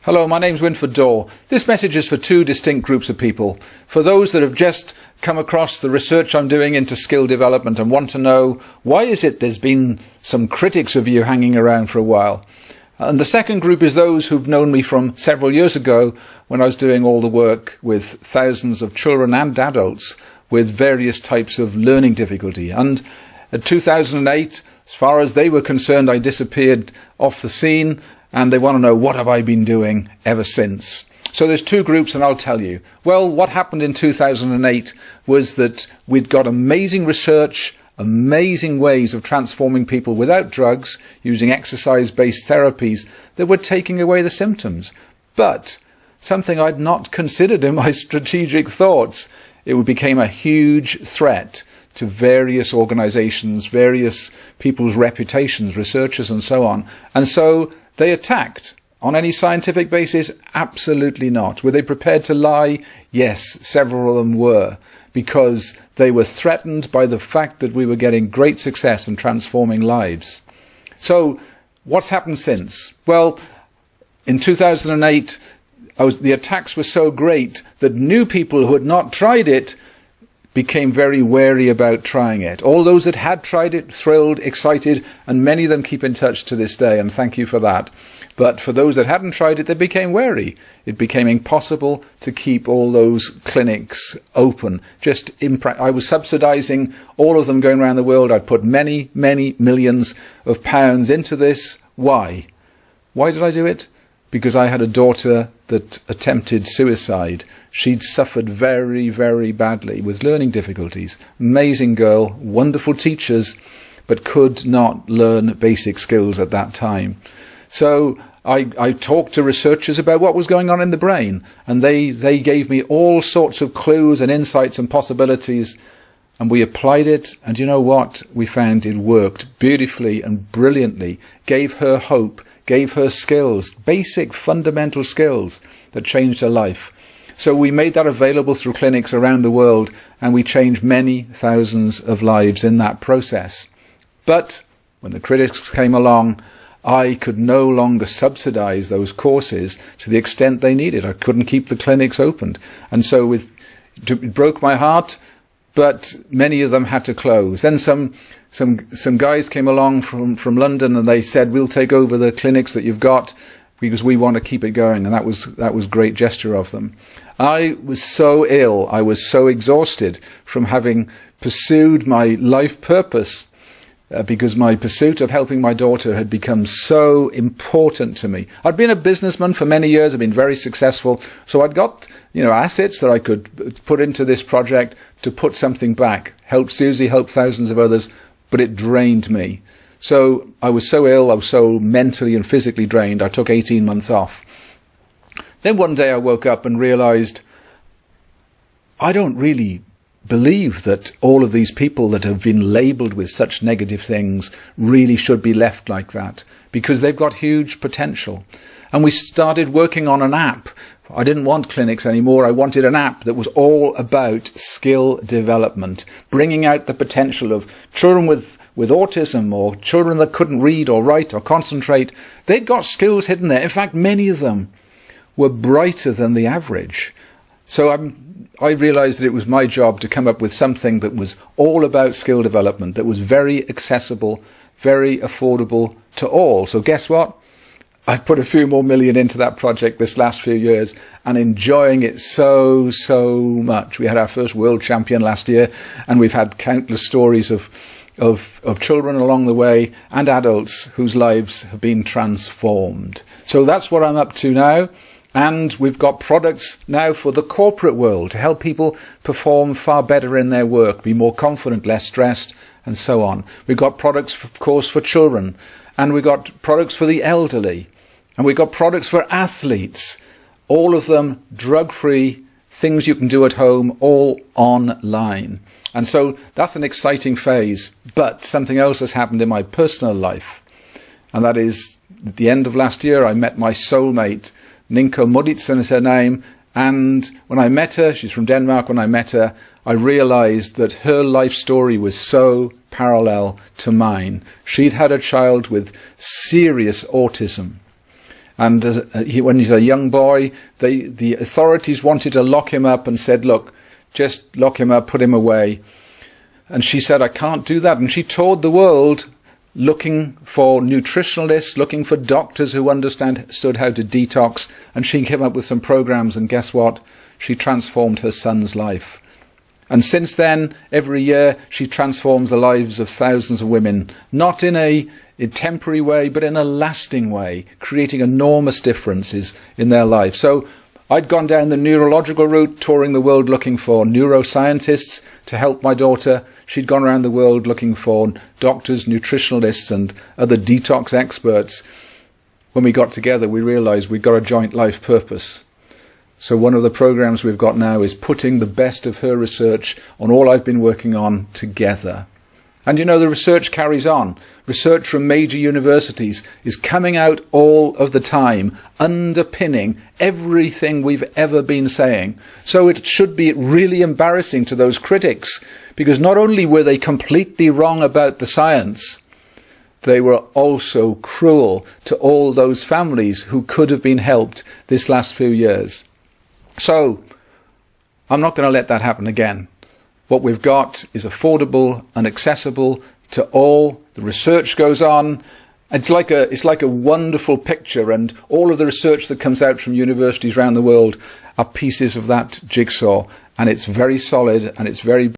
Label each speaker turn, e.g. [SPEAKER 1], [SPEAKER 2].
[SPEAKER 1] Hello, my name's Wynford Dore. This message is for two distinct groups of people. For those that have just come across the research I'm doing into skill development and want to know why is it there's been some critics of you hanging around for a while. And the second group is those who've known me from several years ago when I was doing all the work with thousands of children and adults with various types of learning difficulty. And in 2008, as far as they were concerned, I disappeared off the scene, and they want to know what have I been doing ever since. So there's two groups, and I'll tell you. Well, what happened in 2008 was that we'd got amazing research, amazing ways of transforming people without drugs, using exercise-based therapies that were taking away the symptoms. But something I'd not considered in my strategic thoughts, it became a huge threat to various organizations, various people's reputations, researchers and so on. And so they attacked. On any scientific basis? Absolutely not. Were they prepared to lie? Yes, several of them were, because they were threatened by the fact that we were getting great success in transforming lives. So what's happened since? Well, in 2008, the attacks were so great that new people who had not tried it became very wary about trying it. All those that had tried it, thrilled, excited, and many of them keep in touch to this day, and thank you for that. But for those that hadn't tried it, they became wary. It became impossible to keep all those clinics open. I was subsidizing all of them going around the world. I'd put many, many millions of pounds into this. Why? Why did I do it? Because I had a daughter that attempted suicide. She'd suffered very, very badly with learning difficulties. Amazing girl, wonderful teachers, but could not learn basic skills at that time. So I talked to researchers about what was going on in the brain, and they gave me all sorts of clues and insights and possibilities, and we applied it, and you know what? We found it worked beautifully and brilliantly, gave her hope, gave her skills, basic fundamental skills that changed her life. So we made that available through clinics around the world, and we changed many thousands of lives in that process. But when the critics came along, I could no longer subsidize those courses to the extent they needed. I couldn't keep the clinics opened. And so it broke my heart, but many of them had to close. Then some guys came along from London, and they said, we'll take over the clinics that you've got because we want to keep it going. And that was a great gesture of them. I was so ill, I was so exhausted from having pursued my life purpose, because my pursuit of helping my daughter had become so important to me. I'd been a businessman for many years, I'd been very successful, so I'd got assets that I could put into this project to put something back, help Susie, help thousands of others, but it drained me. So I was so ill, I was so mentally and physically drained, I took 18 months off. Then one day I woke up and realized I don't really believe that all of these people that have been labelled with such negative things really should be left like that, because they've got huge potential. And we started working on an app. I didn't want clinics anymore. I wanted an app that was all about skill development, bringing out the potential of children with autism, or children that couldn't read or write or concentrate. They'd got skills hidden there. In fact, many of them were brighter than the average. So I realized that it was my job to come up with something that was all about skill development, that was very accessible, very affordable to all. So guess what? I put a few more million into that project this last few years, and enjoying it so much. We had our first world champion last year, and we've had countless stories of children along the way and adults whose lives have been transformed. So that's what I'm up to now. And we've got products now for the corporate world to help people perform far better in their work, be more confident, less stressed, and so on. We've got products, of course, for children, and we've got products for the elderly, and we've got products for athletes, all of them drug-free, things you can do at home, all online. And so that's an exciting phase. But something else has happened in my personal life, and that is at the end of last year I met my soulmate. Ninko Moditsen is her name, and when I met her, she's from Denmark, when I met her, I realized that her life story was so parallel to mine. She'd had a child with serious autism, And when he's a young boy, the authorities wanted to lock him up and said, look, just lock him up, put him away. And she said, I can't do that. And she toured the world looking for nutritionalists, looking for doctors who understood how to detox. And she came up with some programs. And guess what? She transformed her son's life. And since then, every year, she transforms the lives of thousands of women, not in a temporary way, but in a lasting way, creating enormous differences in their life. So I'd gone down the neurological route, touring the world looking for neuroscientists to help my daughter. She'd gone around the world looking for doctors, nutritionalists, and other detox experts. When we got together, we realized we'd got a joint life purpose. So one of the programs we've got now is putting the best of her research on all I've been working on together. And you know, the research carries on. Research from major universities is coming out all of the time, underpinning everything we've ever been saying. So it should be really embarrassing to those critics, because not only were they completely wrong about the science, they were also cruel to all those families who could have been helped this last few years. So I'm not going to let that happen again. What we've got is affordable and accessible to all. The research goes on. It's like a wonderful picture, and all of the research that comes out from universities around the world are pieces of that jigsaw, and it's very solid and it's very